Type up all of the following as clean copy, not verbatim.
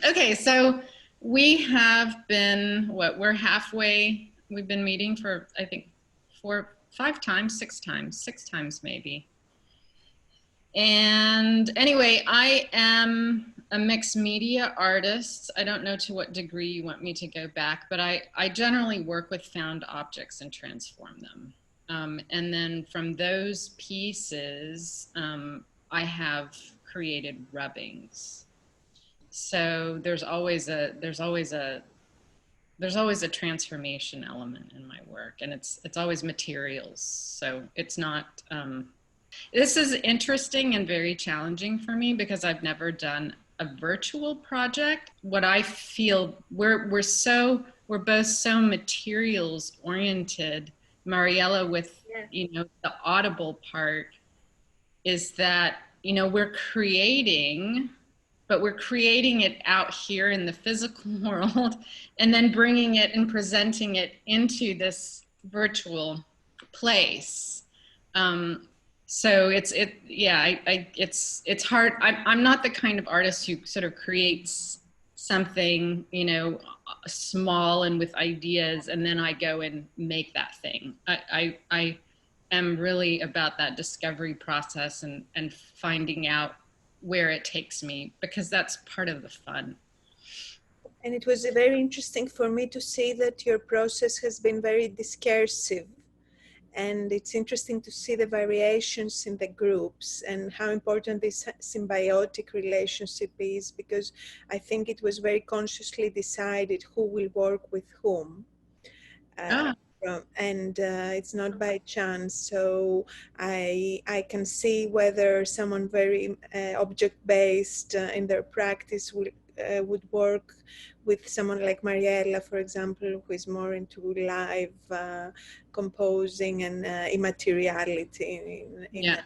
Okay, so we have been, we're halfway. We've been meeting for, I think, 5 times, 6 times, 6 times maybe. And anyway, I am a mixed media artist. I don't know to what degree you want me to go back, but I generally work with found objects and transform them. And then from those pieces, I have created rubbings. So there's always a transformation element in my work, and it's always materials. So it's not this is interesting and very challenging for me because I've never done a virtual project. What I feel we're both so materials oriented. Mariella, with Yeah. the audible part, is that we're creating, but we're creating it out here in the physical world and then bringing it and presenting it into this virtual place. So it's hard. I'm not the kind of artist who sort of creates something small and with ideas and then I go and make that thing. I am really about that discovery process and finding out where it takes me, because that's part of the fun. And it was very interesting for me to see that your process has been very discursive. And it's interesting to see the variations in the groups and how important this symbiotic relationship is, because I think it was very consciously decided who will work with whom. Uh, Ah, and it's not by chance. So I can see whether someone very object-based in their practice would work with someone like Mariella, for example, who is more into live composing and immateriality yeah.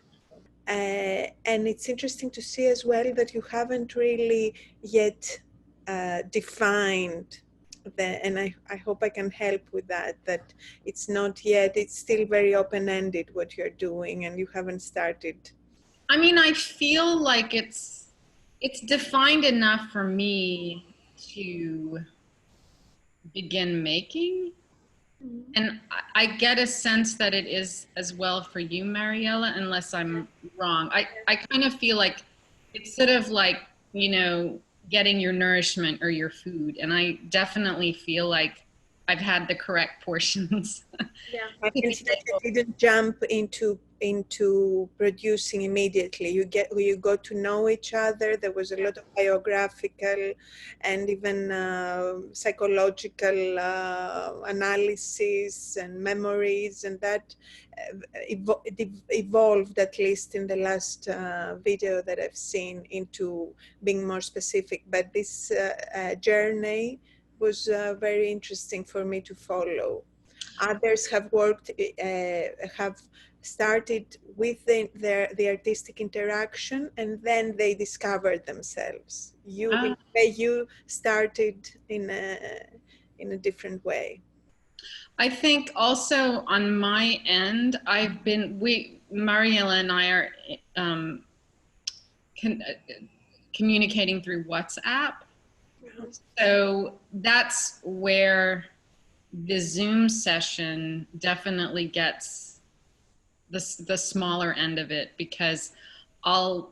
and it's interesting to see as well that you haven't really yet defined and I hope I can help with that it's not yet, it's still very open-ended what you're doing and you haven't started. I mean, I feel like it's defined enough for me to begin making. And I get a sense that it is as well for you, Mariella, unless I'm wrong. I kind of feel like it's sort of like, getting your nourishment or your food. And I definitely feel like I've had the correct portions Yeah, I to can be see that able. you didn't jump into producing immediately. You got to know each other. There was a lot of biographical and even psychological analysis and memories, and that evolved, at least in the last video that I've seen, into being more specific. But this journey was very interesting for me to follow. Others have worked, have started with the artistic interaction, and then they discovered themselves. You, in Uh, a way, you started in a different way. I think also on my end, Mariella and I are con- communicating through WhatsApp. So that's where the Zoom session definitely gets the smaller end of it, because I'll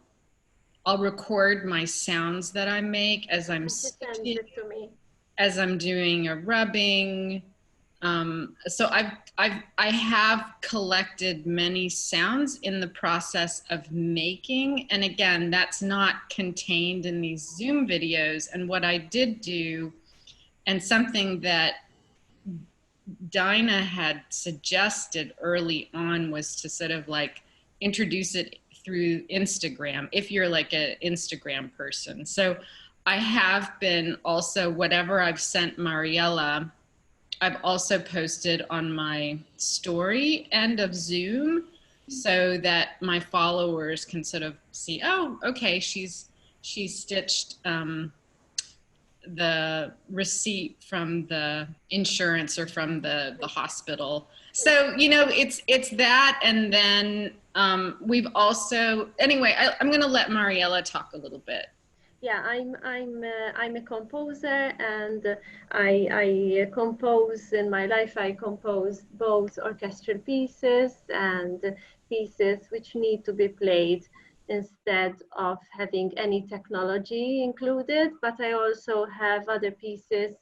I'll record my sounds that I make as I'm And she sends stitching, it to me. as I'm doing a rubbing. So I have collected many sounds in the process of making, and again, that's not contained in these Zoom videos. And what I did do, and something that Dinah had suggested early on, was to sort of like introduce it through Instagram, if you're like an Instagram person. So I have been also, whatever I've sent Mariella, I've also posted on my story end of Zoom, so that my followers can sort of see, oh, okay, she stitched the receipt from the insurance or from the hospital. So it's that, and then we've also, anyway, I'm going to let Mariella talk a little bit. Yeah, I'm a composer, and I compose in my life. I compose both orchestral pieces and pieces which need to be played instead of having any technology included. But I also have other pieces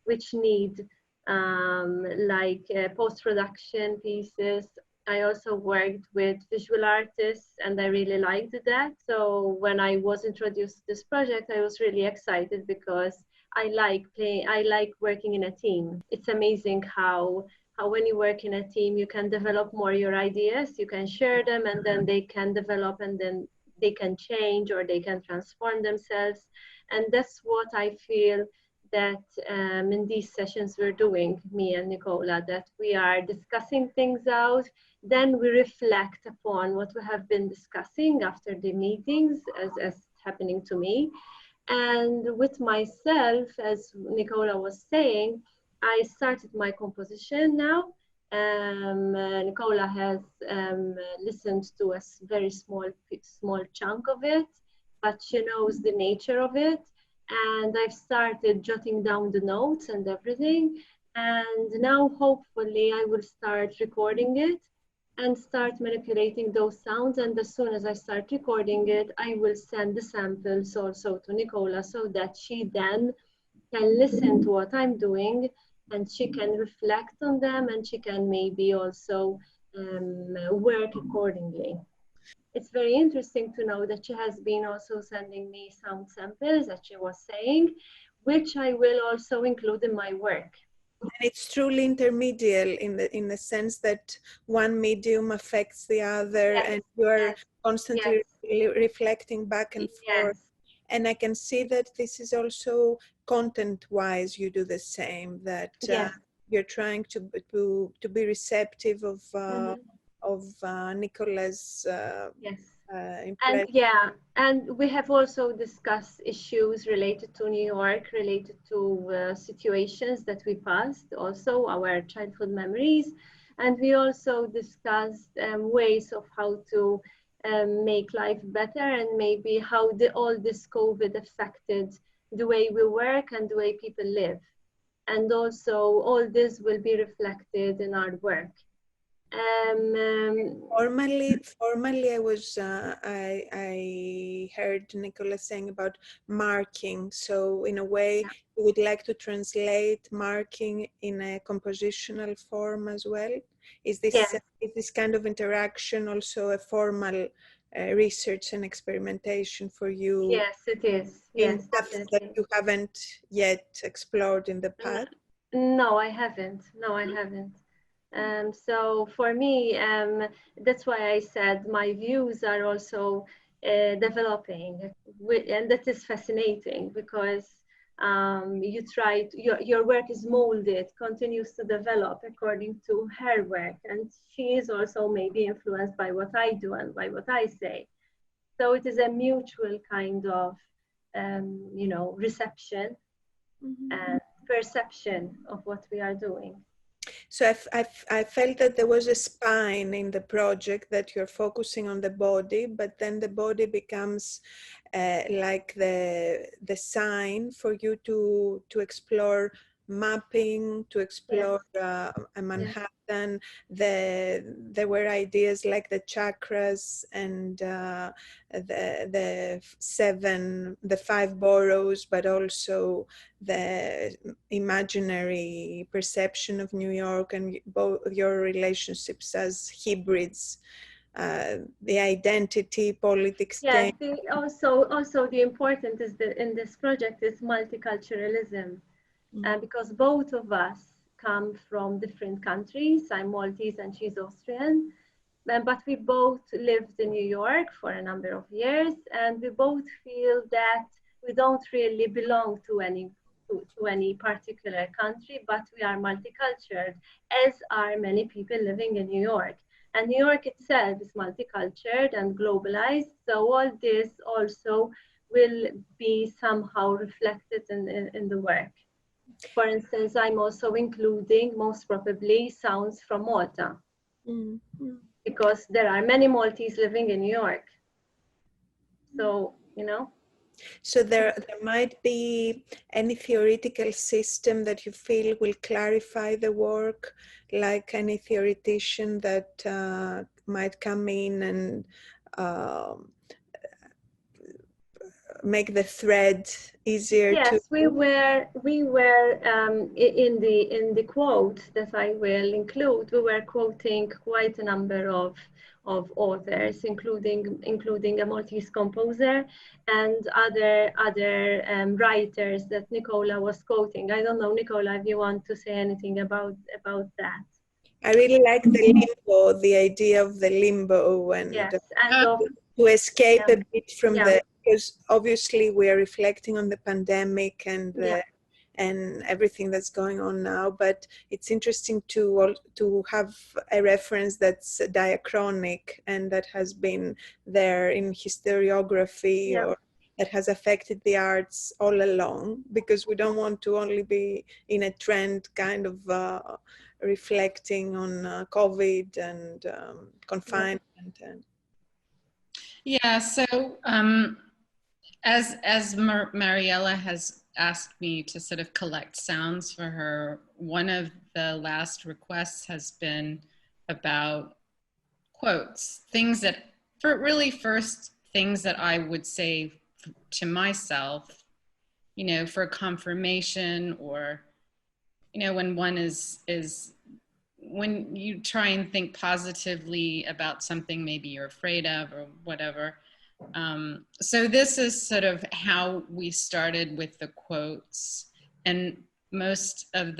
which need like post-production pieces. I also worked with visual artists, and I really liked that. So when I was introduced to this project, I was really excited because I like working in a team. It's amazing how when you work in a team, you can develop more your ideas, you can share them, and then they can develop, and then they can change or they can transform themselves. And that's what I feel that in these sessions we're doing, me and Nicola, that we are discussing things out, then we reflect upon what we have been discussing after the meetings, as happening to me. And with myself, as Nicola was saying, I started my composition now. Nicola has listened to a very small chunk of it, but she knows the nature of it. And I've started jotting down the notes and everything. And now, hopefully, I will start recording it and start manipulating those sounds. And as soon as I start recording it, I will send the samples also to Nicola so that she then can listen to what I'm doing and she can reflect on them and she can maybe also work accordingly. It's very interesting to know that she has been also sending me sound samples, as she was saying, which I will also include in my work. And it's truly intermediate in the sense that one medium affects the other, Yes, and you're yes, constantly yes, reflecting back and forth. yes, And I can see that this is also content-wise. You do the same. That yes. you're trying to be receptive Mm-hmm. of Nicola's Yes. And impression. yeah, and we have also discussed issues related to New York, related to situations that we passed, also our childhood memories. And we also discussed ways of how to make life better and maybe how all this COVID affected the way we work and the way people live. And also all this will be reflected in our work. Um, um, Formally, I heard Nicola saying about marking. So in a way, yeah. you would like to translate marking in a compositional form as well. Yes, Is this kind of interaction also a formal research and experimentation for you yes, it is. in Yes, depth that definitely. you haven't yet explored in the past? No, I haven't. No, I haven't. So for me, that's why I said my views are also developing, and that is fascinating because your work is molded, continues to develop according to her work, and she is also maybe influenced by what I do and by what I say. So it is a mutual kind of, reception Mhm. and perception of what we are doing. So I felt that there was a spine in the project, that you're focusing on the body, but then the body becomes like the sign for you to explore mapping, to Yes, explore a yes, Manhattan. There were ideas like the chakras and the five boroughs, but also the imaginary perception of New York, and both your relationships as hybrids, the identity politics yes. game. Also the important is that in this project is multiculturalism, because both of us come from different countries. I'm Maltese and she's Austrian, but we both lived in New York for a number of years, and we both feel that we don't really belong to any particular country, but we are multicultural, as are many people living in New York. And New York itself is multicultural and globalized, so all this also will be somehow reflected in the work. For instance, I'm also including most probably sounds from Malta, Mm, mm. because there are many Maltese living in New York. So, So there might be any theoretical system that you feel will clarify the work, like any theoretician that might come in and make the thread easier to. Yes, we were in the quote that I will include. We were quoting quite a number of authors, including a Maltese composer and other writers that Nicola was quoting. I don't know, Nicola, if you want to say anything about that. I really like the limbo, the idea of the limbo, and yes, and to escape a bit from yeah. because obviously we are reflecting on the pandemic and Yeah. and everything that's going on now, but it's interesting to have a reference that's diachronic and that has been there in historiography, Yeah. or that has affected the arts all along, because we don't want to only be in a trend kind of reflecting on COVID and confinement. And Yeah, so as Mariella has asked me to sort of collect sounds for her, one of the last requests has been about quotes, things that, for really first things that I would say to myself, you know, for confirmation, or, you know, when one is when you try and think positively about something maybe you're afraid of or whatever. So this is sort of how we started with the quotes, and most of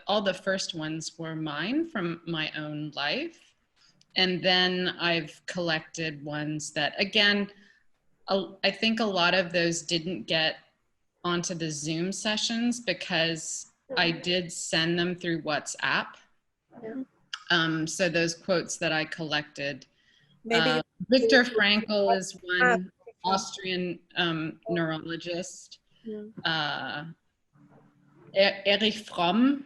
all the first ones were mine from my own life. And then I've collected ones that, again, I think a lot of those didn't get onto the Zoom sessions because I did send them through WhatsApp. Yeah. So those quotes that I collected, maybe Viktor Frankl is one, Austrian neurologist. Erich Fromm.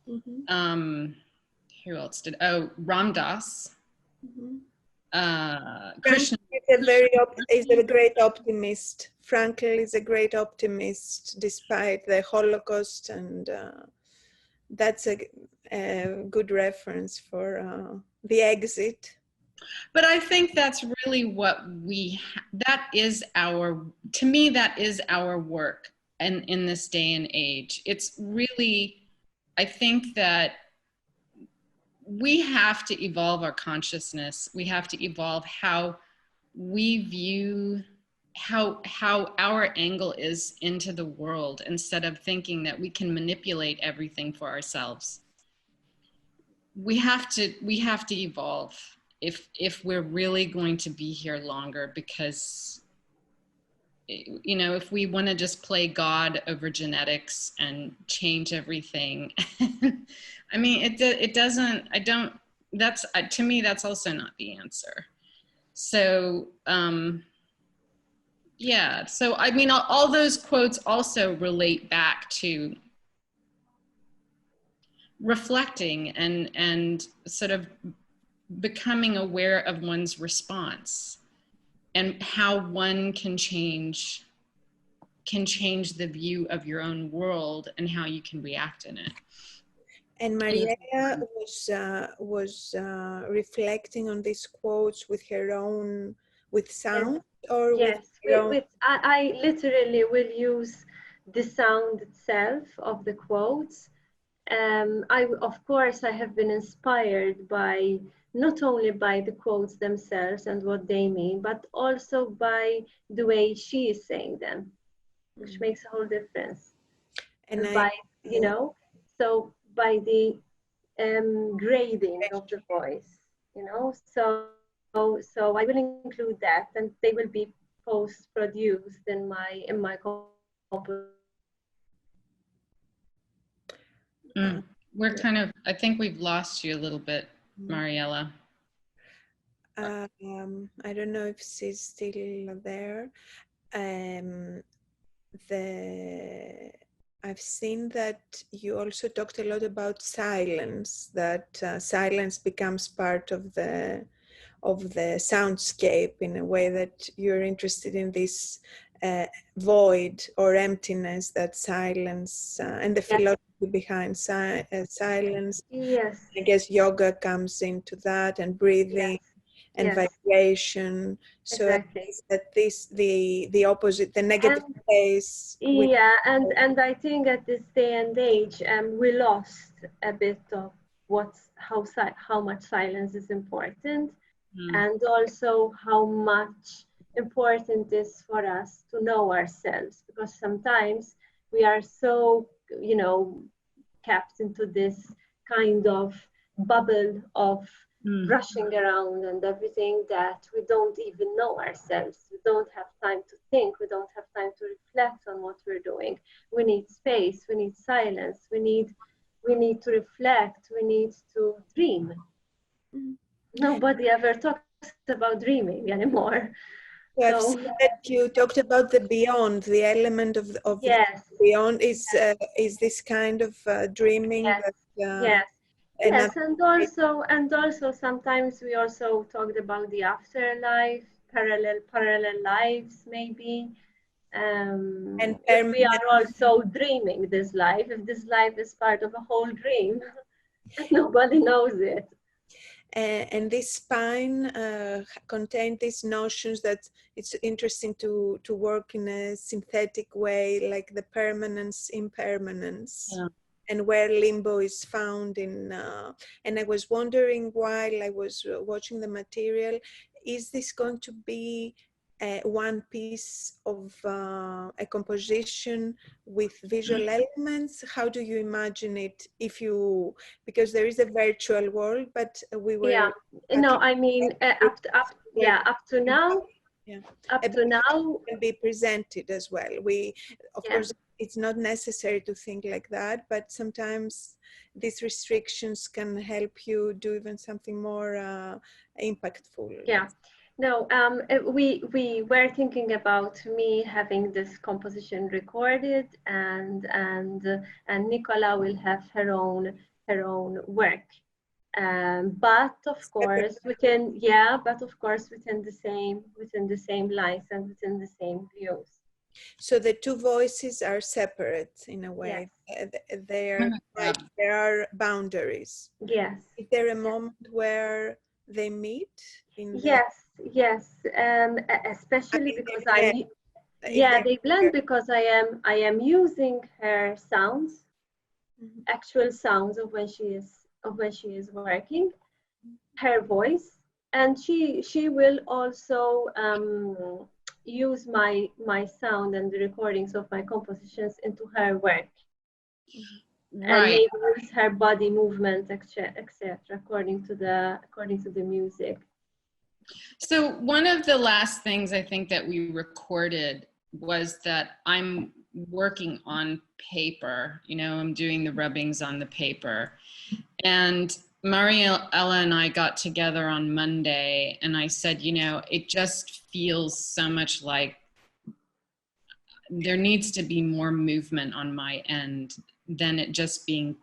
Who else did? Oh, Ram Dass. Krishna is a great optimist. Frankl is a great optimist despite the Holocaust, and that's a good reference for the exit. But I think that's really what that is to me, that is our work in this day and age. It's really, I think that we have to evolve our consciousness. We have to evolve how we view how our angle is into the world, instead of thinking that we can manipulate everything for ourselves. We have to evolve if we're really going to be here longer, because, you know, if we want to just play God over genetics and change everything, I mean, it doesn't, that's, to me, that's also not the answer. So, yeah, so I mean, all those quotes also relate back to reflecting and sort of becoming aware of one's response and how one can change the view of your own world and how you can react in it. And Mariella was reflecting on these quotes with her own, with sound, or yes, I literally will use the sound itself of the quotes. Of course, I have been inspired by not only by the quotes themselves and what they mean, but also by the way she is saying them, which makes a whole difference. And by, you know, so by the grading of the voice, you know, so I will include that, and they will be post-produced in my composition. We're kind of, I think we've lost you a little bit, Mariella. I don't know if she's still there. I've seen that you also talked a lot about silence, that silence becomes part of the soundscape, in a way that you're interested in this void or emptiness, that silence, and the philosophy behind silence. Yes. I guess yoga comes into that, and breathing, and vibration. So Exactly. that the opposite, the negative space. Yeah, and I think at this day and age, we lost a bit of how much silence is important, and also how much important it is for us to know ourselves, because sometimes we are so, kept into this kind of bubble of rushing around and everything, that we don't even know ourselves. We don't have time to think. We don't have time to reflect on what we're doing. We need space. We need silence. We need to reflect. We need to dream. Nobody ever talks about dreaming anymore. So I've seen that you talked about the beyond, the element of yes, the beyond is this kind of dreaming. yes, that, yes, and also sometimes we also talked about the afterlife, parallel lives maybe. And If we are also dreaming this life, if this life is part of a whole dream, nobody knows it. And this spine contained these notions that it's interesting to work in a synthetic way, like the permanence, impermanence, and where limbo is found in. And I was wondering while I was watching the material, is this going to be one piece of a composition with visual elements? How do you imagine it? Because there is a virtual world, but we were I mean up to now can be presented as well. Of course, it's not necessary to think like that, but sometimes these restrictions can help you do even something more impactful. No, we were thinking about me having this composition recorded, and Nicola will have her own work. But of course within the same lines and within the same views. So the two voices are separate in a way. There are boundaries. Yes. Is there a moment where they meet? Yes. Especially because they blend, because I am using her sounds, actual sounds of when she is working, her voice, and she will also use my sound and the recordings of my compositions into her work. And maybe use her body movement, etc., according to the music. So one of the last things I think that we recorded was that I'm working on paper, I'm doing the rubbings on the paper. And Mariella and I got together on Monday, and I said, it just feels so much like there needs to be more movement on my end than it just being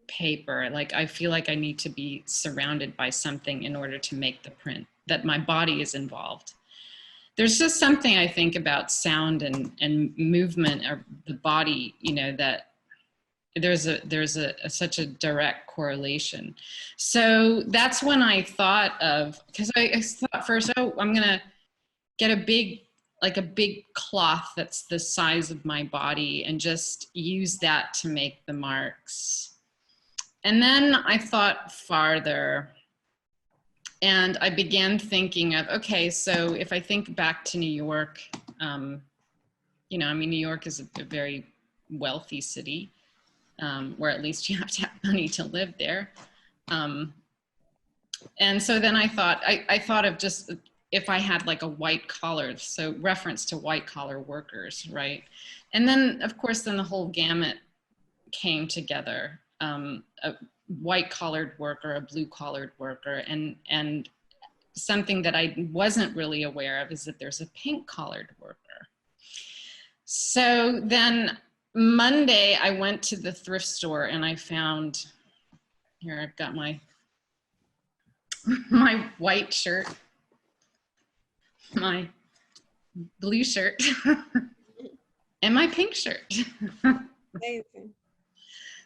paper. Like, I feel like I need to be surrounded by something in order to make the print, that my body is involved. There's just something I think about sound and movement of the body, that there's such a direct correlation. So that's when I thought of, because I thought first, I'm gonna get a big cloth that's the size of my body and just use that to make the marks. And then I thought farther, and I began thinking of, okay, so if I think back to New York, New York is a very wealthy city, or at least you have to have money to live there. And so then I thought of just, if I had like a white collar, so reference to white collar workers, right? And then of course, then the whole gamut came together. A white collared worker, a blue collared worker, and something that I wasn't really aware of is that there's a pink collared worker. So then Monday I went to the thrift store and I found, here I've got my white shirt, my blue shirt and my pink shirt. Amazing.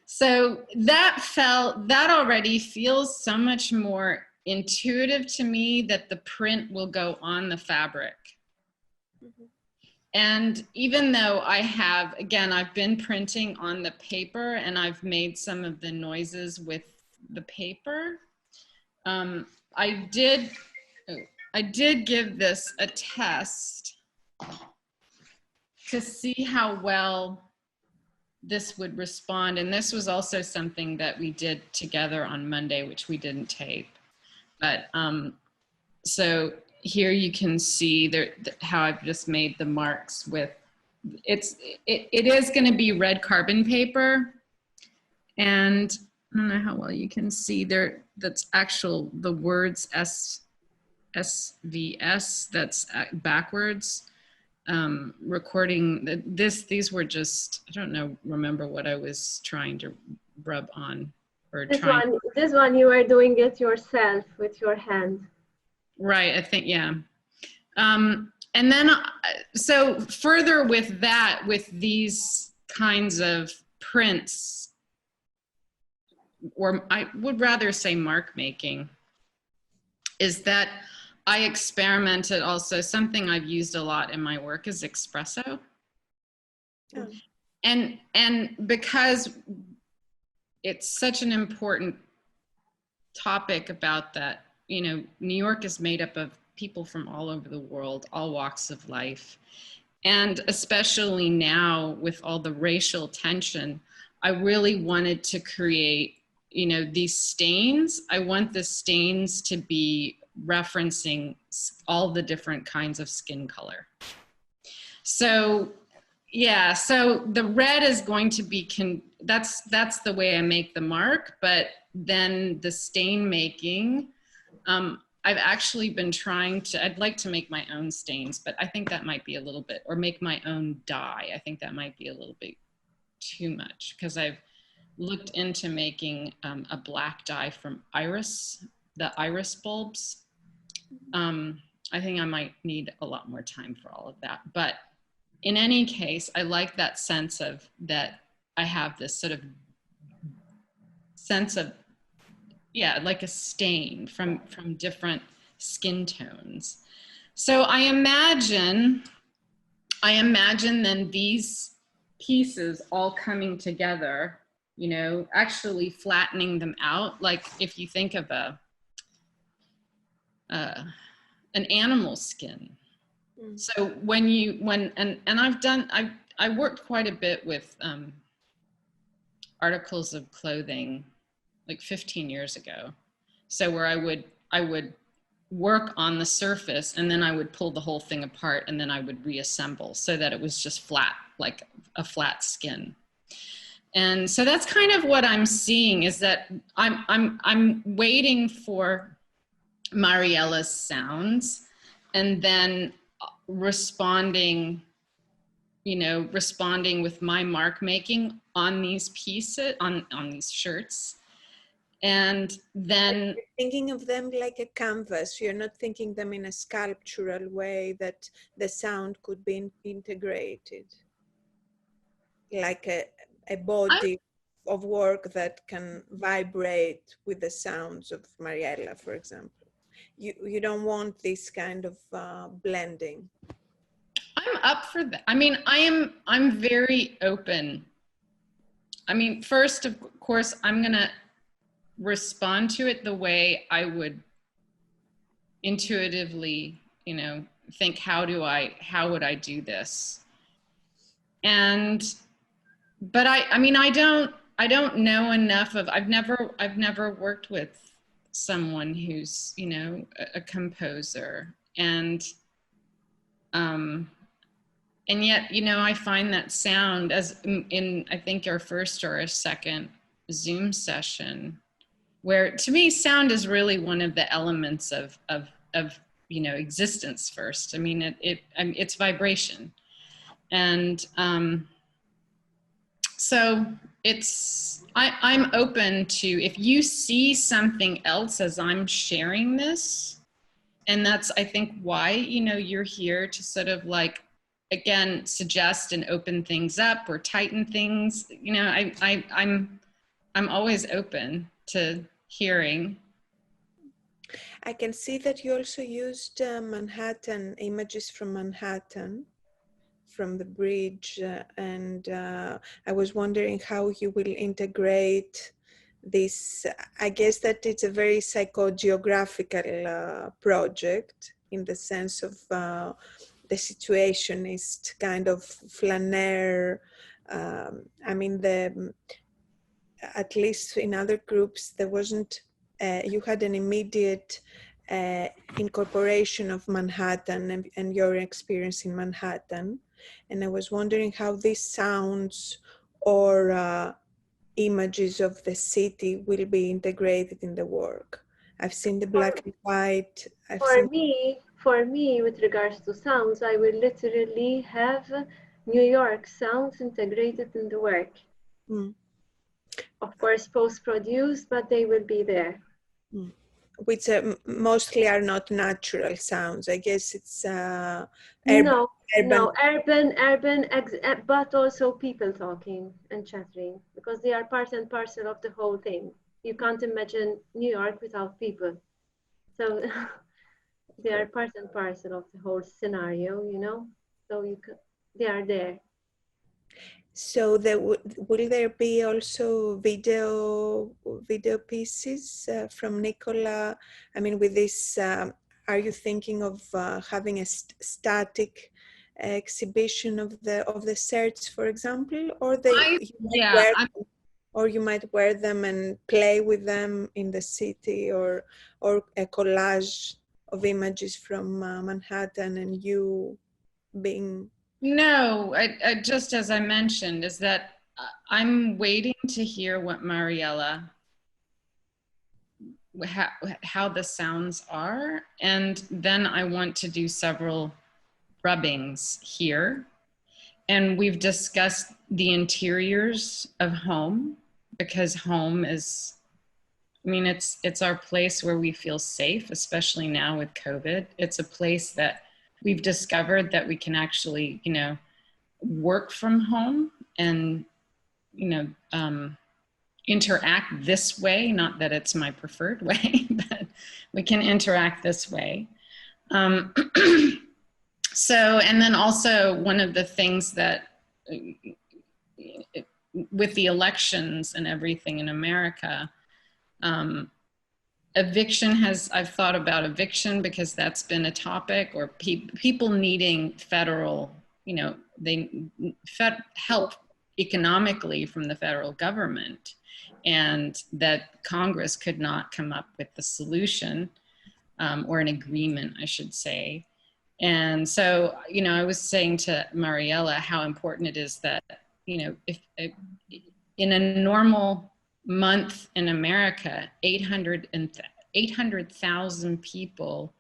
So that already feels so much more intuitive to me, that the print will go on the fabric. Mm-hmm. And even though I've been printing on the paper and I've made some of the noises with the paper, I did give this a test to see how well this would respond. And this was also something that we did together on Monday, which we didn't tape. But so here you can see there how I've just made the marks with, it is going to be red carbon paper. And I don't know how well you can see there, that's the words SVS, that's backwards. Recording these were just, I don't remember what I was trying to rub on or this one you were doing it yourself with your hand. Right, I think, yeah. And then, so further with that, with these kinds of prints, or I would rather say mark making, is that I experimented also, something I've used a lot in my work is espresso. Oh. And because it's such an important topic about that, you know, New York is made up of people from all over the world, all walks of life. And especially now with all the racial tension, I really wanted to create, you know, these stains. I want the stains to be referencing all the different kinds of skin color. So yeah, so the red is going to be, that's the way I make the mark, but then the stain making, I've actually been trying to, I'd like to make my own stains, but I think that might be a little bit, or make my own dye. I think that might be a little bit too much, because I've looked into making a black dye from the iris bulbs. I think I might need a lot more time for all of that. But in any case, I like that sense of that I have this sort of sense of, yeah, like a stain from different skin tones. So I imagine then these pieces all coming together, you know, actually flattening them out. Like if you think of an animal skin. Mm. So I worked quite a bit with articles of clothing like 15 years ago. So where I would work on the surface and then I would pull the whole thing apart and then I would reassemble so that it was just flat, like a flat skin. And so that's kind of what I'm seeing, is that I'm waiting for Mariella's sounds and then responding with my mark making on these pieces, on these shirts. And then you're thinking of them like a canvas. You're not thinking them in a sculptural way that the sound could be integrated, like a body of work that can vibrate with the sounds of Mariella, for example. You don't want this kind of blending. I'm up for that. I mean, I'm very open. I mean, first, of course, I'm gonna respond to it the way I would intuitively, you know, think, how would I do this? But I mean, I don't know enough of, I've never worked with someone who's, you know, a composer, and yet, you know, I find that sound, as in I think our first or our second Zoom session, where to me sound is really one of the elements of you know, existence first. I mean, it's vibration, and so I'm open to, if you see something else as I'm sharing this, And that's, I think, why, you know, you're here to sort of like, again, suggest and open things up or tighten things. You know, I'm always open to hearing. I can see that you also used Manhattan, images from Manhattan, from the bridge, and I was wondering how you will integrate this. I guess that it's a very psychogeographical project, in the sense of the situationist kind of flaneur. I mean, at least in other groups, there wasn't, you had an immediate incorporation of Manhattan and your experience in Manhattan. And I was wondering how these sounds or images of the city will be integrated in the work. I've seen the black and white. For me, with regards to sounds, I will literally have New York sounds integrated in the work. Mm. Of course, post-produced, but they will be there. Mm. Which mostly are not natural sounds. I guess it's urban, urban, but also people talking and chattering, because they are part and parcel of the whole thing. You can't imagine New York without people. So they are part and parcel of the whole scenario, you know? So they are there. So will there be also video pieces from Nicola? I mean, with this, are you thinking of having a static exhibition of the sets, for example, or you might wear them and play with them in the city, or a collage of images from Manhattan and you being... No, I just, as I mentioned, is that I'm waiting to hear what Mariella, how the sounds are. And then I want to do several rubbings here. And we've discussed the interiors of home, because home is, I mean, it's our place where we feel safe, especially now with COVID. It's a place that we've discovered that we can actually, you know, work from home and, you know, interact this way. Not that it's my preferred way, but we can interact this way. So, and then also one of the things that with the elections and everything in America, eviction I've thought about eviction, because that's been a topic, or people needing federal, you know, help economically from the federal government, and that Congress could not come up with the solution, or an agreement, I should say. And so, you know, I was saying to Mariella how important it is that, you know, if in a normal month in America, 800,000 people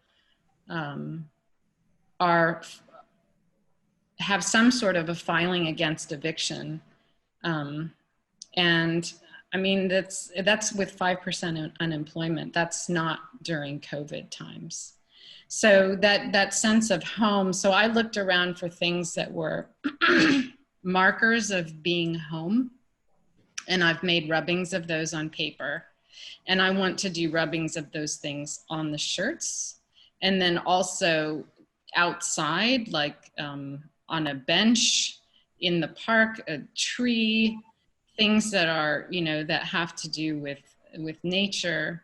have some sort of a filing against eviction. And I mean, that's with 5% unemployment. That's not during COVID times. So that sense of home. So I looked around for things that were markers of being home, and I've made rubbings of those on paper. And I want to do rubbings of those things on the shirts, and then also outside, like on a bench, in the park, a tree, things that are, you know, that have to do with nature.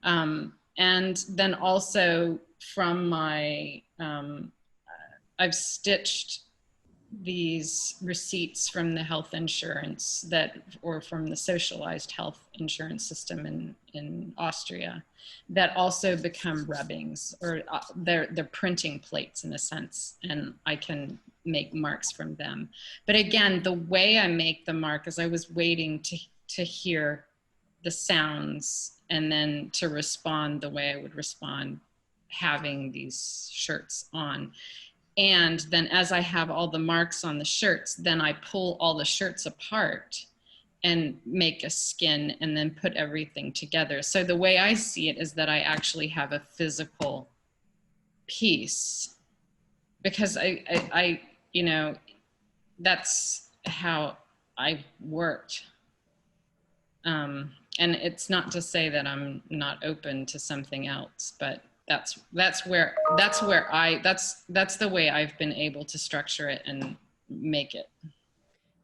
And then also from my, I've stitched these receipts from the health insurance or from the socialized health insurance system in Austria, that also become rubbings, or they're printing plates in a sense, and I can make marks from them. But again, the way I make the mark is I was waiting to hear the sounds and then to respond the way I would respond having these shirts on. And then as I have all the marks on the shirts, then I pull all the shirts apart and make a skin and then put everything together. So the way I see it is that I actually have a physical piece, because I you know, that's how I've worked. And it's not to say that I'm not open to something else, but that's the way I've been able to structure it and make it.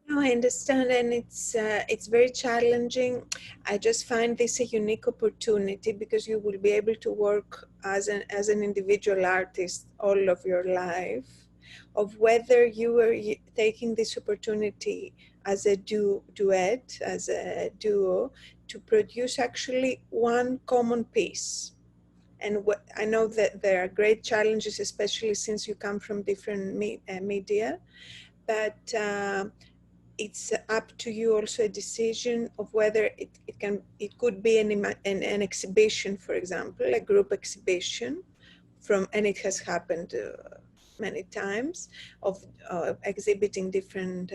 No, I understand, and it's very challenging. I just find this a unique opportunity because you will be able to work as an individual artist all of your life, of whether you are taking this opportunity as a duet, as a duo, to produce actually one common piece. And I know that there are great challenges, especially since you come from different media, but it's up to you also a decision of whether it could be an exhibition, for example, a group exhibition and it has happened many times of exhibiting different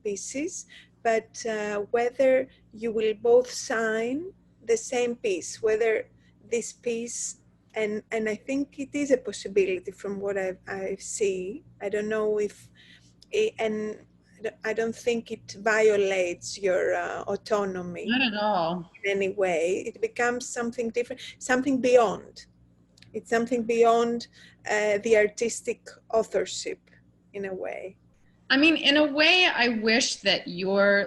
pieces, but whether you will both sign the same piece, whether this piece, and I think it is a possibility from what I see. I don't know if, and I don't think it violates your autonomy Not at all. in any way. It becomes something different, something beyond. It's something beyond the artistic authorship, in a way. I mean, in a way, I wish that your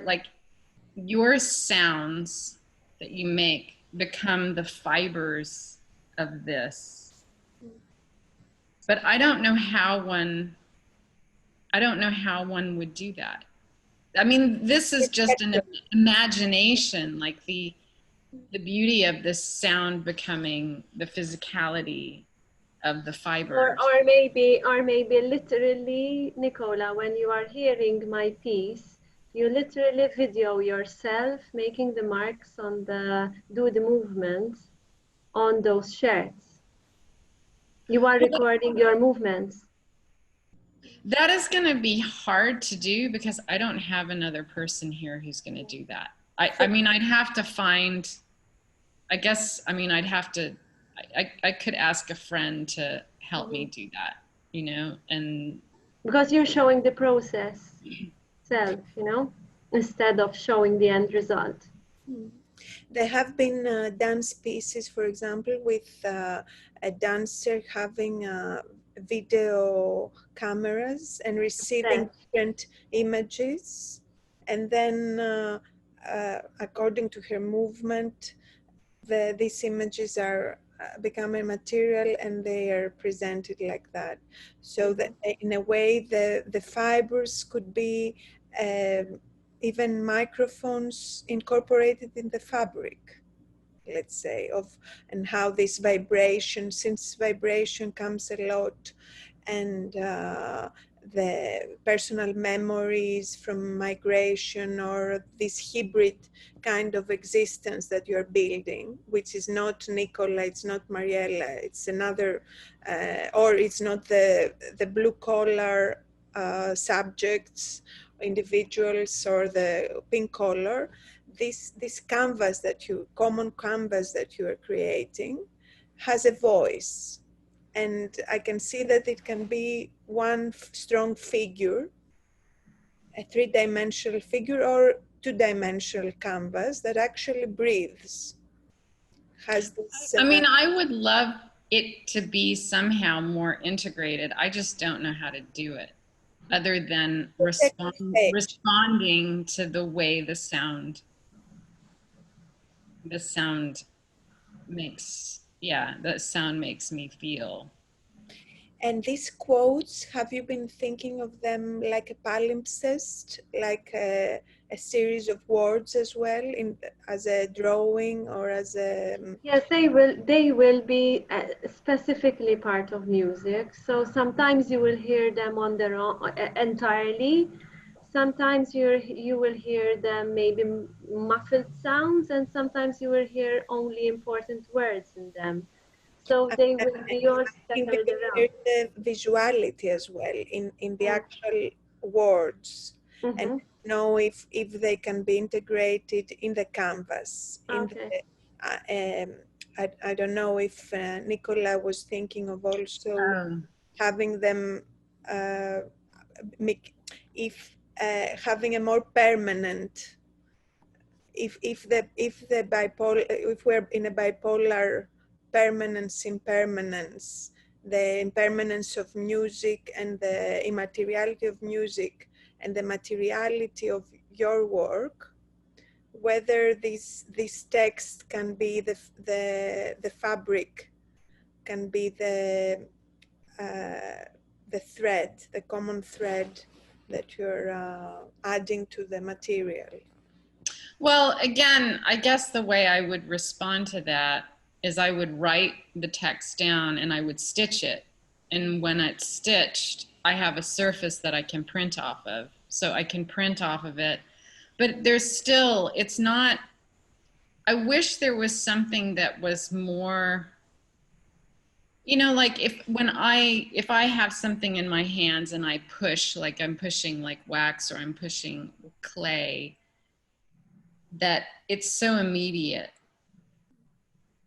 sounds that you make become the fibers of this. But I don't know how one would do that. I mean, this is just an imagination, like the beauty of this sound becoming the physicality of the fibers. Or maybe literally, Nicola, when you are hearing my piece, you literally video yourself making the marks on do the movements on those shirts. You are recording your movements. That is going to be hard to do because I don't have another person here who's going to do that. I mean, I'd have to find, I guess, I mean, I'd have to, I could ask a friend to help me do that, you know, and. Because you're showing the process itself, you know, instead of showing the end result. There have been dance pieces, for example, with a dancer having video cameras and receiving different images, and then according to her movement, these images are becoming material and they are presented like that. So that in a way the fibers could be even microphones incorporated in the fabric, let's say, and how this vibration, since vibration comes a lot, and the personal memories from migration, or this hybrid kind of existence that you're building, which is not Nicola, it's not Mariella, it's another, or it's not the blue collar subjects, individuals, or the pink collar. This canvas common canvas that you are creating has a voice. And I can see that it can be one strong figure, a three-dimensional figure, or two-dimensional canvas that actually breathes. Has this? I mean, I would love it to be somehow more integrated. I just don't know how to do it, other than responding to the way the sound makes, yeah, the sound makes me feel. And these quotes, have you been thinking of them like a palimpsest, like a series of words as well, as a drawing or as a? Yes, they will be specifically part of music. So sometimes you will hear them on their own entirely. Sometimes you will hear them maybe muffled sounds, and sometimes you will hear only important words in them. So they will be all scattered around. The visuality as well in the actual words, and know if they can be integrated in the canvas, in the I don't know if Nicola was thinking of also having them having a more permanent, if we're in a bipolar permanence impermanence, the impermanence of music and the immateriality of music and the materiality of your work, whether this text can be the fabric, can be the thread, the common thread that you're adding to the material. Well, again, I guess the way I would respond to that is I would write the text down and I would stitch it. And when it's stitched, I have a surface that I can print off of. So I can print off of it. But there's still, it's not, I wish there was something that was more, you know, like if I have something in my hands and I push, like I'm pushing like wax or I'm pushing clay, that it's so immediate.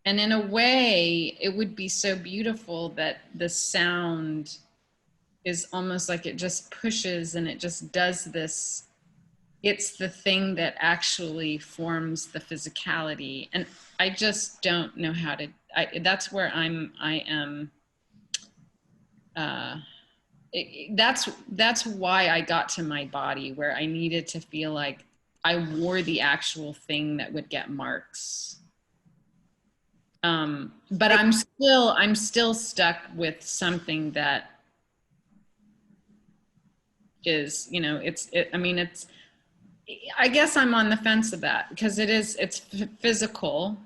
And in a way, it would be so beautiful that the sound is almost like it just pushes and it just does this. It's the thing that actually forms the physicality. And I just don't know how to, that's where I am. That's why I got to my body, where I needed to feel like I wore the actual thing that would get marks. But I'm still stuck with something that is, you know, I guess I'm on the fence of that because it's physical.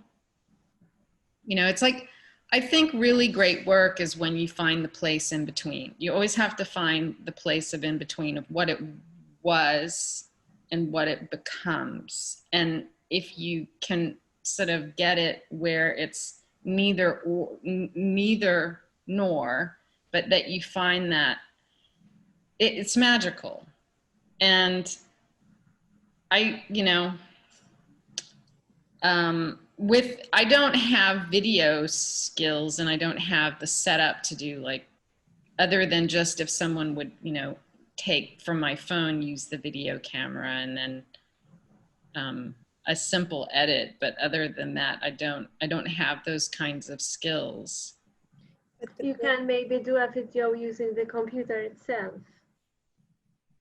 You know, it's like, I think really great work is when you find the place in between. You always have to find the place of in between of what it was and what it becomes. And if you can sort of get it where it's neither nor, but that you find that it's magical. And I, you know, I don't have video skills and I don't have the setup to do, like, other than just if someone would, you know, take from my phone, use the video camera and then a simple edit. But other than that, I don't have those kinds of skills. You can maybe do a video using the computer itself.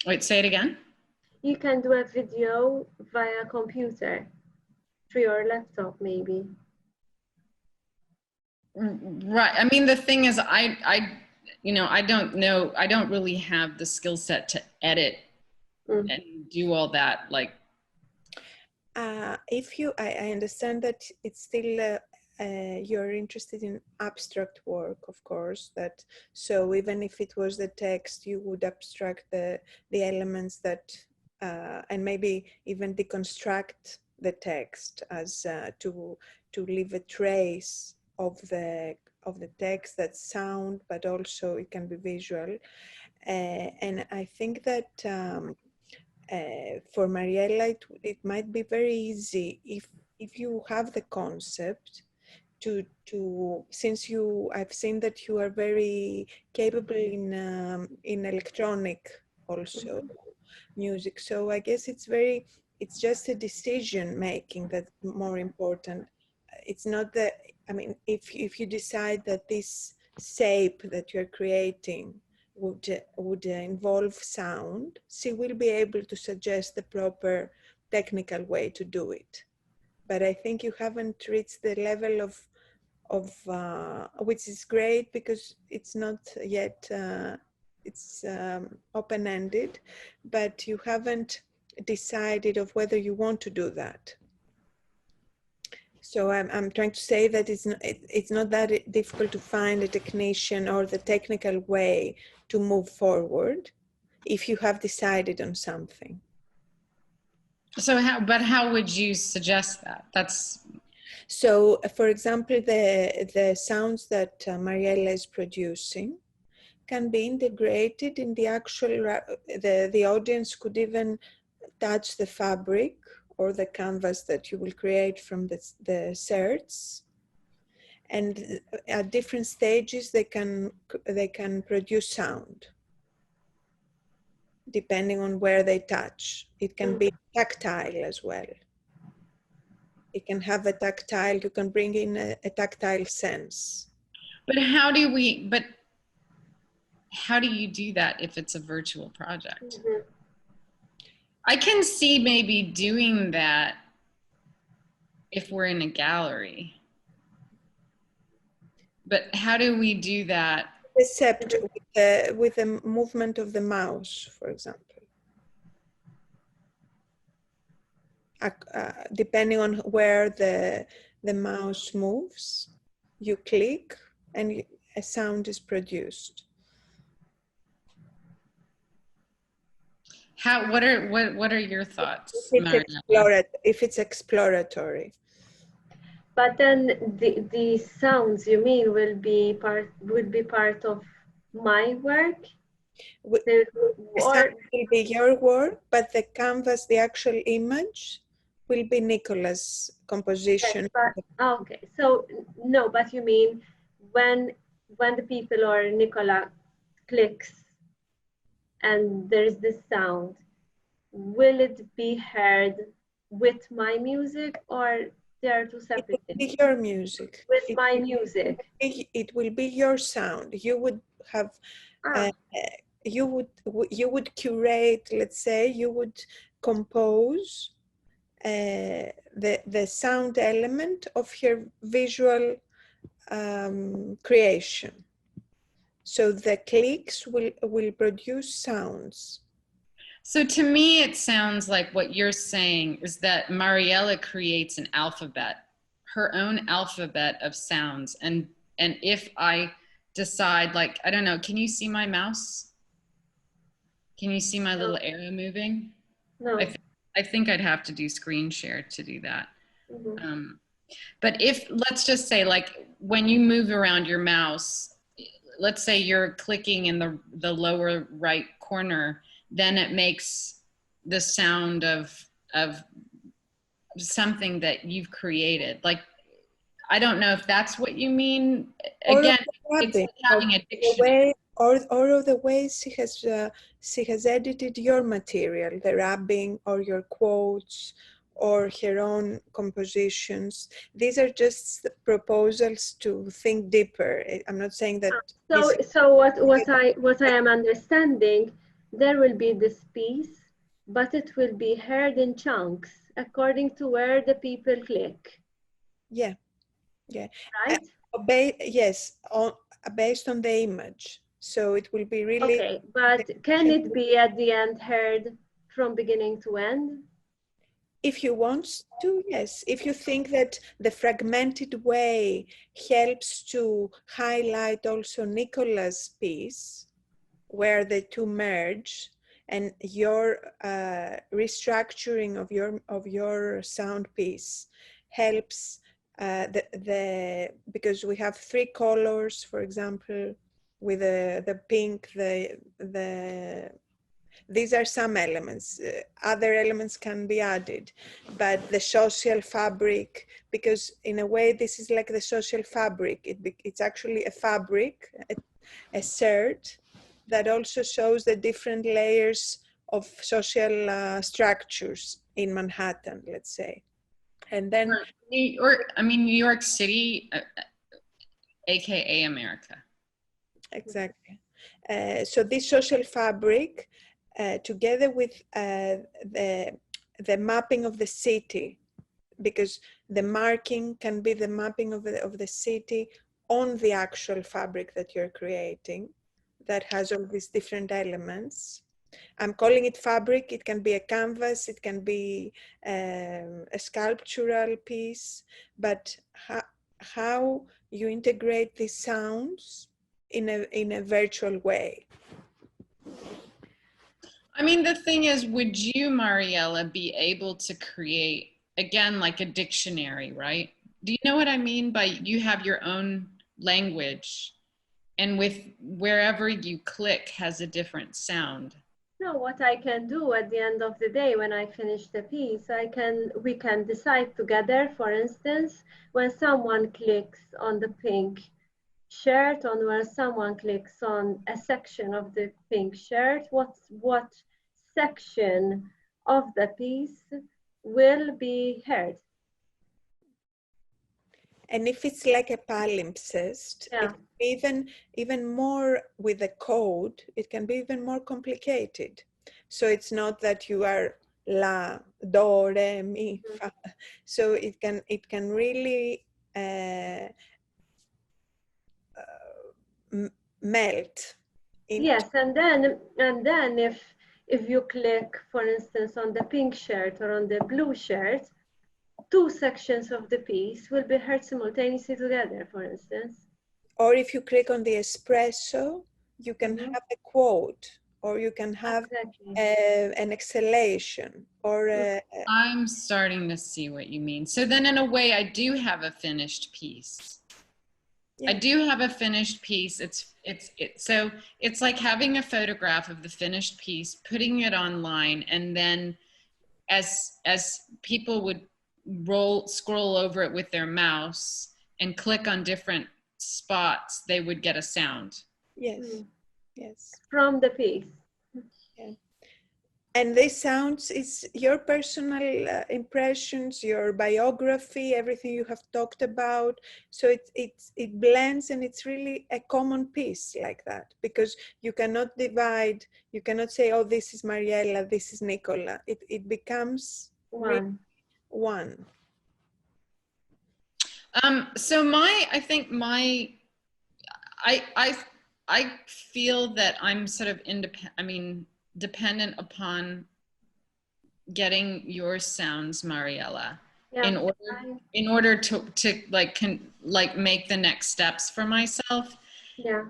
Wait, say it again. You can do a video via computer through your laptop, maybe. Right. I mean, the thing is, you know, I don't know. I don't really have the skill set to edit and do all that. Like, I understand that it's still you're interested in abstract work, of course. So even if it was the text, you would abstract the elements that, and maybe even deconstruct the text as to leave a trace of the text, that's sound, but also it can be visual. And I think that for Mariella, it might be very easy if you have the concept to since I've seen that you are very capable in electronic also music. So I guess it's just a decision making that's more important. It's not that, I mean, if you decide that this shape that you're creating would involve sound, she will be able to suggest the proper technical way to do it. But I think you haven't reached the level of which is great because it's not yet, it's open-ended, but you haven't decided of whether you want to do that. So I'm trying to say that it's not that difficult to find a technician or the technical way to move forward if you have decided on something. so how would you suggest that? So, for example, the sounds that Mariella is producing can be integrated in the actual, the audience could even touch the fabric or the canvas that you will create from the shirts. and at different stages they can produce sound depending on where they touch. It can be tactile as well. It can have a tactile, you can bring in a tactile sense. But how do you do that if it's a virtual project? I can see maybe doing that if we're in a gallery. But how do we do that? Except with the movement of the mouse, for example. Depending on where the mouse moves, you click and a sound is produced. What are your thoughts, if it's exploratory? But then the sounds you mean will be part of my work. The sound will be your work, but the canvas, the actual image, will be Nicola's composition. Yes, but, okay, so no, but you mean when the people or Nicola clicks and there's this sound, will it be heard with my music or they are two separate things? It will be your music. With my music. It will be your sound. You would have, you would curate, let's say, you would compose the sound element of your visual creation. So the clicks will produce sounds. So to me, it sounds like what you're saying is that Mariella creates an alphabet, her own alphabet of sounds. And if I decide, like, I don't know, can you see my mouse? Can you see my little arrow moving? No. I think I'd have to do screen share to do that. Mm-hmm. But if, let's just say, like, when you move around your mouse, let's say you're clicking in the lower right corner, then it makes the sound of something that you've created. Like, I don't know if that's what you mean. Again, it's like having a dictionary. Or of the ways she has edited your material, the rubbing or your quotes or her own compositions. These are just proposals to think deeper. I'm not saying that. So what I am understanding, there will be this piece, but it will be heard in chunks according to where the people click. Yeah, yeah. Right? Yes, based on the image. So it will be really. Okay, but can it be at the end heard from beginning to end? If you want to, yes. If you think that the fragmented way helps to highlight also Nicola's piece, where the two merge, and your restructuring of your sound piece helps because we have three colors, for example, with the pink, these are some elements. Other elements can be added, but the social fabric, because in a way this is like the social fabric. It's actually a fabric, a shirt that also shows the different layers of social structures in Manhattan, let's say. And then New York City, AKA America. Exactly. So this social fabric, together with the mapping of the city, because the marking can be the mapping of the city on the actual fabric that you're creating, that has all these different elements. I'm calling it fabric. It can be a canvas, it can be a sculptural piece, but how you integrate these sounds in a virtual way. I mean, the thing is, would you, Mariella, be able to create, again, like a dictionary, right? Do you know what I mean by you have your own language, and with wherever you click has a different sound? No, what I can do at the end of the day when I finish the piece, we can decide together, for instance, when someone clicks on the pink shirt, or when someone clicks on a section of the pink shirt, what section of the piece will be heard. And if it's like a palimpsest, Yeah. it can be even more with the code, it can be even more complicated. So it's not that you are la, do, re, mi, fa. So it can really melt. Yes, and then if you click, for instance, on the pink shirt or on the blue shirt, two sections of the piece will be heard simultaneously together, for instance. Or if you click on the espresso, you can have a quote, or you can have an exhalation, or I'm starting to see what you mean. So then in a way, I do have a finished piece. yeah. I do have a finished piece. So it's like having a photograph of the finished piece, putting it online, and then as people would scroll over it with their mouse and click on different spots, they would get a sound. Yes. Yes. From the piece. Yeah. And this sounds is your personal impressions, your biography, everything you have talked about. So it blends, and it's really a common piece like that, because you cannot divide. You cannot say, oh, this is Mariella, this is Nicola. It becomes really one. So I feel that I'm sort of dependent upon getting your sounds, Mariella, in order to make the next steps for myself. Yeah.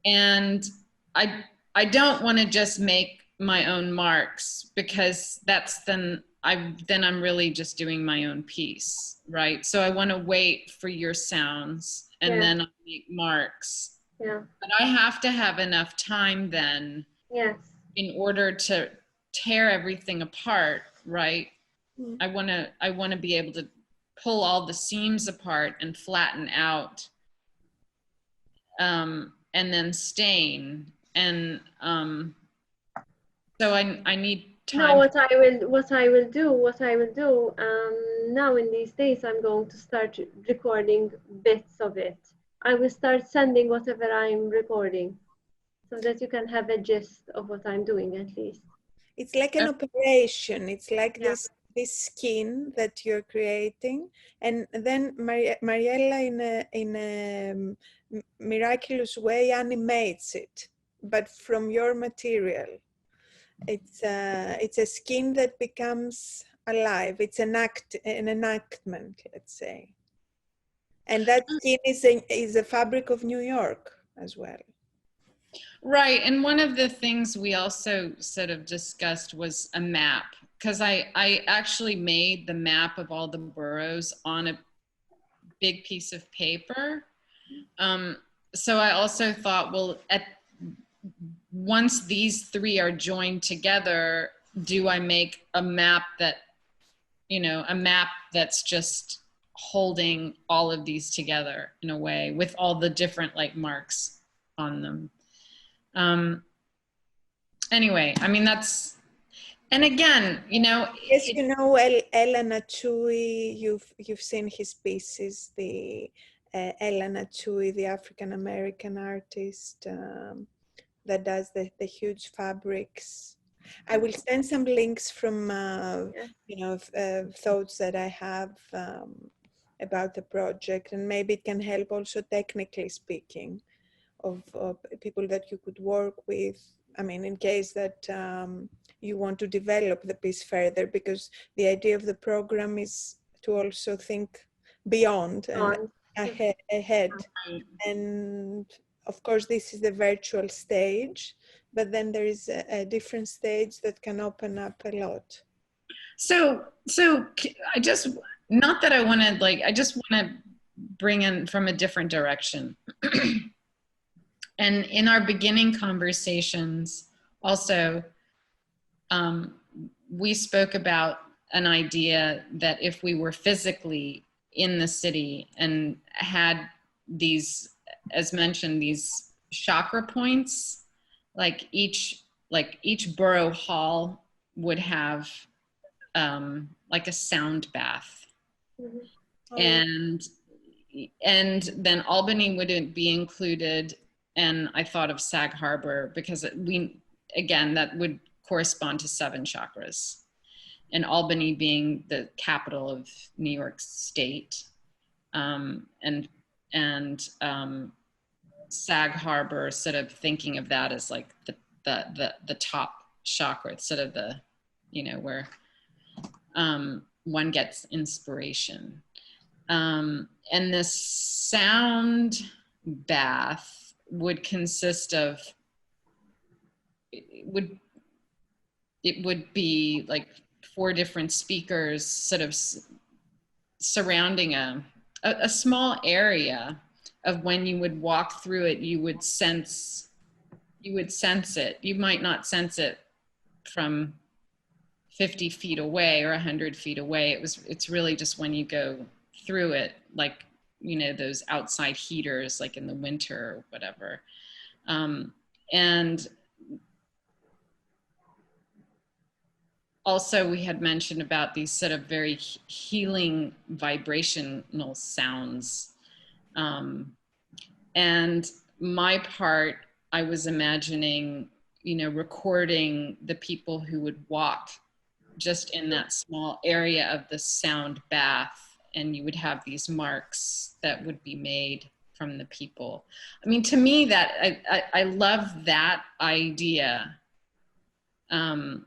And I don't want to just make my own marks, because then I'm really just doing my own piece, right? So I want to wait for your sounds, and then I'll make marks. Yeah. But I have to have enough time then, yes, in order to tear everything apart, right? I want to be able to pull all the seams apart and flatten out, and then stain, and so I need time. No, what I will do now in these days, I'm going to start recording bits of it. I will start sending whatever I'm recording, so that you can have a gist of what I'm doing at least. It's like an operation. It's like this skin that you're creating, and then Mariella in a miraculous way animates it, but from your material. It's a skin that becomes alive. It's an enactment, let's say. And that skin is a fabric of New York as well. Right. And one of the things we also sort of discussed was a map, because I actually made the map of all the boroughs on a big piece of paper. So I also thought, well, once these three are joined together, do I make a map that's just holding all of these together in a way, with all the different marks on them. Anyway, I mean, and again, yes, Elena Chui, you've seen his pieces, the Elena Chui, the African American artist that does the huge fabrics. I will send some links from thoughts that I have about the project, and maybe it can help also technically speaking of people that you could work with. I mean, in case that you want to develop the piece further, because the idea of the program is to also think beyond and ahead. And of course, this is the virtual stage, but then there is a different stage that can open up a lot. So I just, not that I want to I just want to bring in from a different direction. And in our beginning conversations, also, we spoke about an idea that if we were physically in the city and had these, as mentioned, these chakra points, like each borough hall would have like a sound bath. Mm-hmm. And then Albany wouldn't be included. And I thought of Sag Harbor because that would correspond to 7 chakras, and Albany being the capital of New York State, and Sag Harbor, sort of thinking of that as like the top chakra, sort of the, where one gets inspiration. And this sound bath would consist of, it would be like 4 different speakers sort of surrounding a small area of, when you would walk through it, you would sense it. You might not sense it from 50 feet away or 100 feet away. It's really just when you go through it, like, those outside heaters, like in the winter or whatever. And also we had mentioned about these sort of very healing vibrational sounds. And my part, I was imagining, recording the people who would walk just in that small area of the sound bath, and you would have these marks that would be made from the people. I mean, to me, that I love that idea. And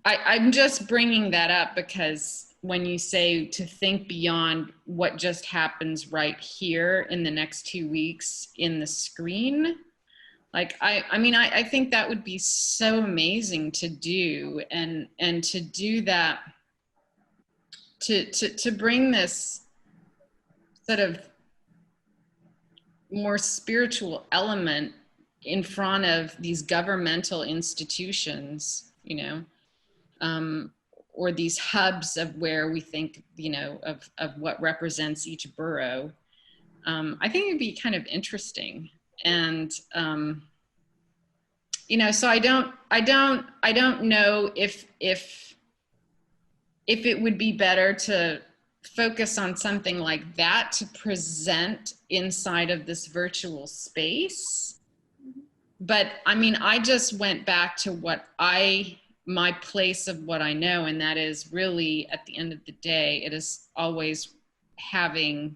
I'm just bringing that up because when you say to think beyond what just happens right here in the next 2 weeks in the screen, like, I think that would be so amazing to do, and to do that, to bring this sort of more spiritual element in front of these governmental institutions, or these hubs of where we think, of what represents each borough. I think it'd be kind of interesting. And, so I don't know if it would be better to focus on something like that to present inside of this virtual space. But I just went back to my place of what I know, and that is really, at the end of the day, it is always having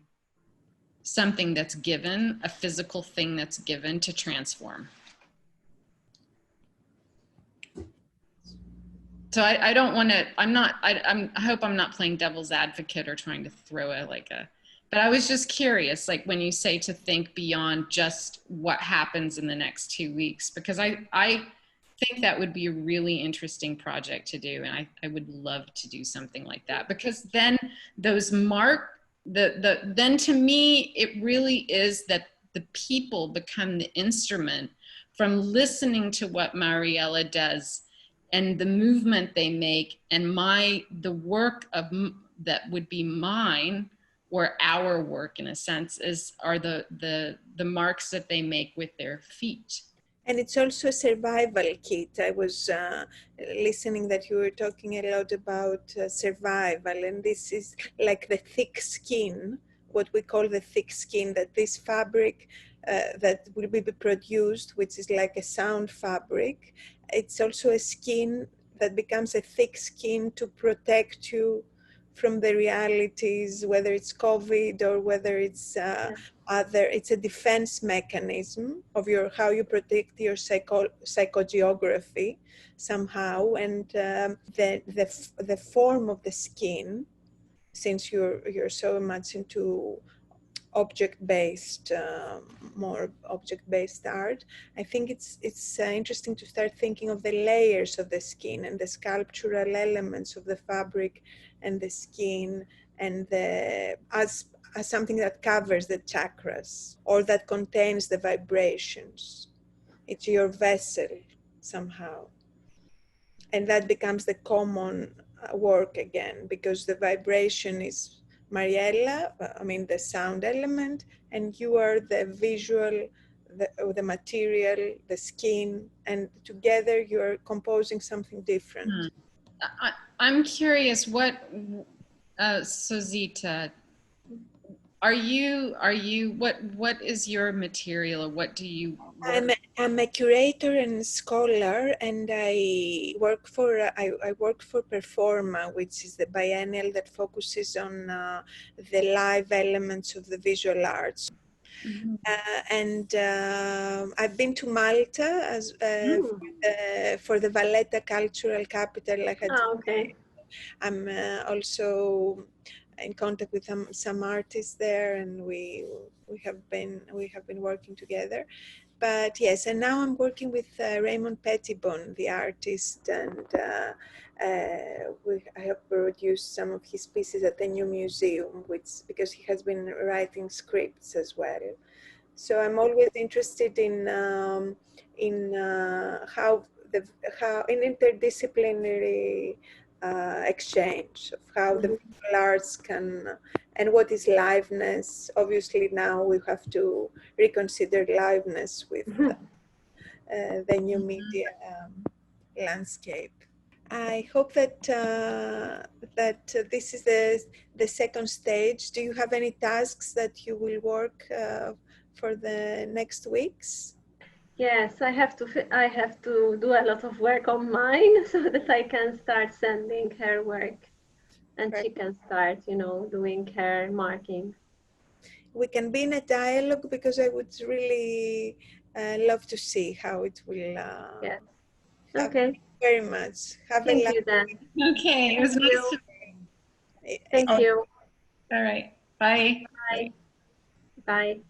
something that's given, a physical thing that's given to transform. So I don't want to, I hope I'm not playing devil's advocate or trying to throw but I was just curious, like, when you say to think beyond just what happens in the next 2 weeks, because I think that would be a really interesting project to do. And I would love to do something like that, because then those then to me, it really is that the people become the instrument from listening to what Mariella does and the movement they make, and the work that would be mine, or our work in a sense, are the marks that they make with their feet. And it's also a survival kit. I was listening that you were talking a lot about survival, and this is like the thick skin, what we call the thick skin, that this fabric that will be produced, which is like a sound fabric, it's also a skin that becomes a thick skin to protect you from the realities, whether it's COVID or whether it's it's a defense mechanism of how you protect your psychogeography somehow. And the form of the skin, since you're so much into object-based, more object-based art, I think it's interesting to start thinking of the layers of the skin and the sculptural elements of the fabric and the skin, and as something that covers the chakras or that contains the vibrations. It's your vessel somehow. And that becomes the common work again, because the vibration is Mariella, I mean the sound element, and you are the visual, the material, the skin, and together you're composing something different. I'm curious, Sozita, what is your material, or what do you work? I'm a curator and scholar, and I work for Performa, which is the biennial that focuses on the live elements of the visual arts. Mm-hmm. I've been to Malta as for the Valletta Cultural Capital. Okay. I'm also in contact with some artists there, and we have been working together. But yes, and now I'm working with Raymond Pettibon, the artist, and I have produced some of his pieces at the new museum, because he has been writing scripts as well. So I'm always interested in how in interdisciplinary exchange of how the visual arts can, and what is liveness. Obviously now we have to reconsider liveness with the new media landscape. I hope that this is the second stage. Do you have any tasks that you will work for the next weeks? Yes, I have to do a lot of work on mine so that I can start sending her work, and Right. she can start, doing her marking. We can be in a dialogue, because I would really love to see how it will. Yes. Okay. Thank you very much. Have Thank a you then. Okay, it was Thank nice you. to. Thank you. All right, bye. Bye. Bye.